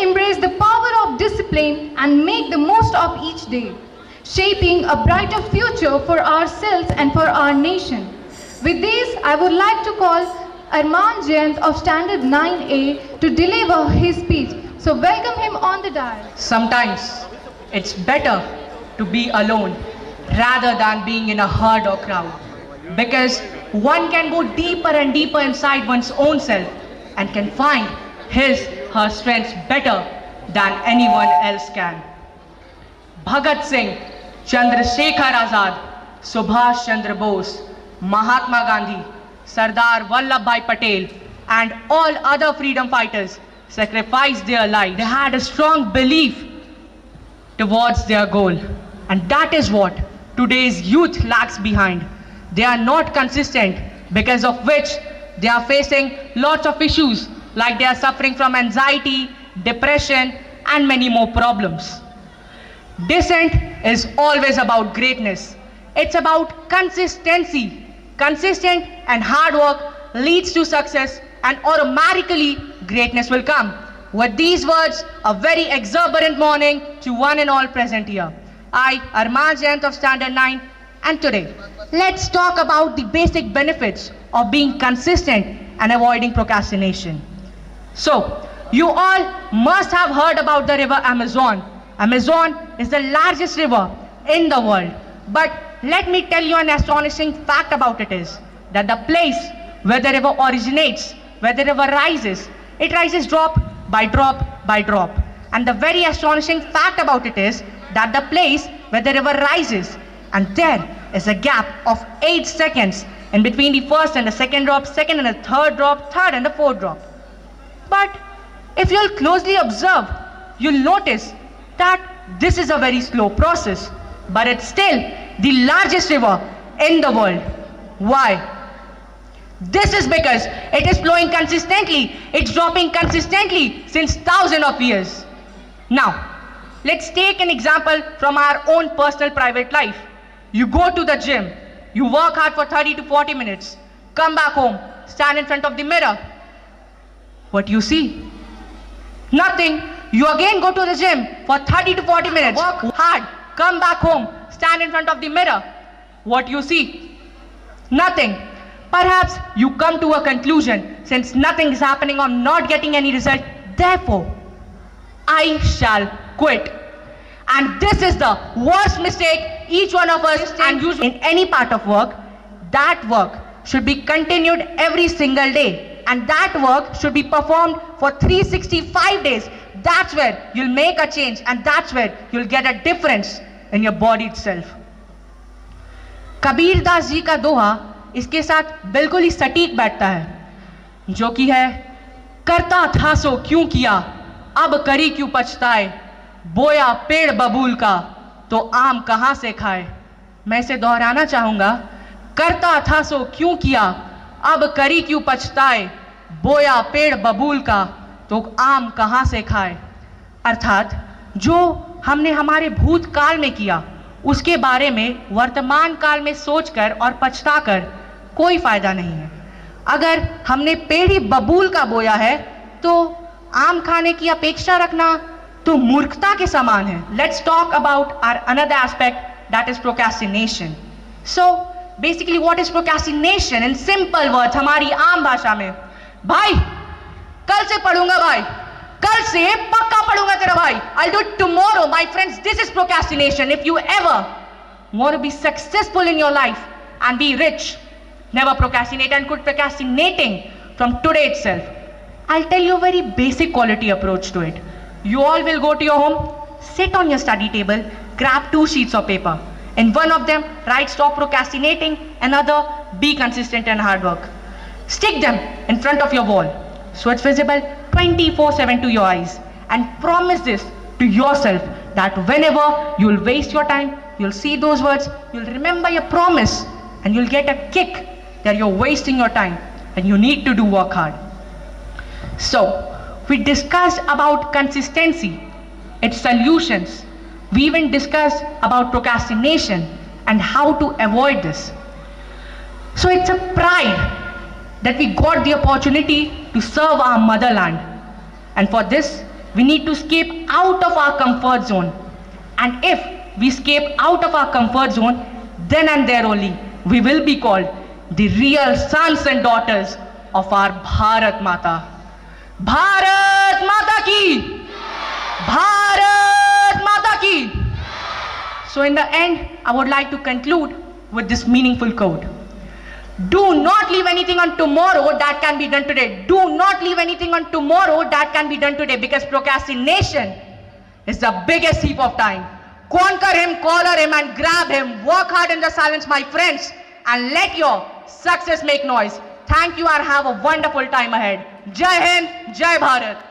embrace the power of discipline and make the most of each day, shaping a brighter future for ourselves and for our nation. With this, I would like to call Arman Jayant of Standard 9A to deliver his speech. So welcome him on the dais. Sometimes it's better to be alone rather than being in a herd or crowd, because one can go deeper and deeper inside one's own self and can find his, her strengths better than anyone else can. Bhagat Singh, Chandrasekhar Azad, Subhash Chandra Bose, Mahatma Gandhi, Sardar Vallabhbhai Patel and all other freedom fighters sacrificed their lives. They had a strong belief towards their goal, and that is what today's youth lags behind. They are not consistent, because of which they are facing lots of issues, like they are suffering from anxiety, depression and many more problems. Dissent is always about greatness. It's about consistency. Consistent and hard work leads to success, and automatically greatness will come. With these words, a very exuberant morning to one and all present here. I, Arman Jayant of Standard 9, and today, let's talk about the basic benefits of being consistent and avoiding procrastination. So, you all must have heard about the river Amazon. Amazon is the largest river in the world. But let me tell you an astonishing fact about it is that the place where the river originates, where the river rises, it rises drop by drop by drop. And the very astonishing fact about it is that the place where the river rises, and there is a gap of 8 seconds in between the first and the second drop, second and the third drop, third and the fourth drop. But if you'll closely observe, you'll notice that this is a very slow process, but it's still the largest river in the world. Why? This is because it is flowing consistently, it's dropping consistently since thousands of years. Now, let's take an example from our own personal private life. You go to the gym, you work hard for 30 to 40 minutes, come back home, stand in front of the mirror. What you see? Nothing. You again go to the gym for 30 to 40 minutes, work hard, come back home, stand in front of the mirror. What you see? Nothing. Perhaps you come to a conclusion, since nothing is happening, I'm not getting any result, therefore, I shall quit. And this is the worst mistake each one of us and use in any part of work. That work should be continued every single day, and that work should be performed for 365 days. That's where you'll make a change, and that's where you'll get a difference in your body itself. Kabir Das ji का दोहा इसके साथ बिल्कुल ही सटीक बैठता है, जो कि है, करता था सो क्यों किया, अब करी क्यों पछताए, बोया पेड़ बबूल का तो आम कहां से खाए। मैं इसे दोहराना चाहूंगा, करता था सो क्यों किया, अब करी क्यों पछताए, बोया पेड़ बबूल का तो आम कहां से खाए। अर्थात जो हमने हमारे भूतकाल में किया, उसके बारे में वर्तमान काल में सोचकर और पछताकर कोई फायदा नहीं है। अगर हमने पेड़ ही बबूल का बोया है तो आम खाने की अपेक्षा रखना तो मूर्खता के समान है। Let's talk about our another aspect, that is procrastination. So basically what is procrastination in simple words, हमारी आम भाषा में, भाई कल से पढ़ूंगा, भाई कल से पक्का पढ़ूंगा तेरा भाई, I'll do it tomorrow. My friends, this is procrastination. If you ever want to be successful in your life and be rich, never procrastinate, and quit procrastinating from today itself. I'll tell you a very basic quality approach to it. You all will go to your home, sit on your study table, grab 2 sheets of paper. In one of them, write stop procrastinating, another be consistent and hard work. Stick them in front of your wall so it's visible 24/7 to your eyes, and promise this to yourself that whenever you'll waste your time, you'll see those words, you'll remember your promise, and you'll get a kick that you're wasting your time and you need to do work hard. So, we discussed about consistency, its solutions. We even discussed about procrastination and how to avoid this. So it's a pride that we got the opportunity to serve our motherland. And for this, we need to escape out of our comfort zone. And if we escape out of our comfort zone, then and there only we will be called the real sons and daughters of our Bharat Mata. Bharat Mata ki! Bharat Mata ki! So in the end, I would like to conclude with this meaningful quote. Do not leave anything on tomorrow that can be done today. Do not leave anything on tomorrow that can be done today, because procrastination is the biggest thief of time. Conquer him, collar him and grab him. Work hard in the silence, my friends, and let your success make noise. Thank you and have a wonderful time ahead. Jai Hind, Jai Bharat.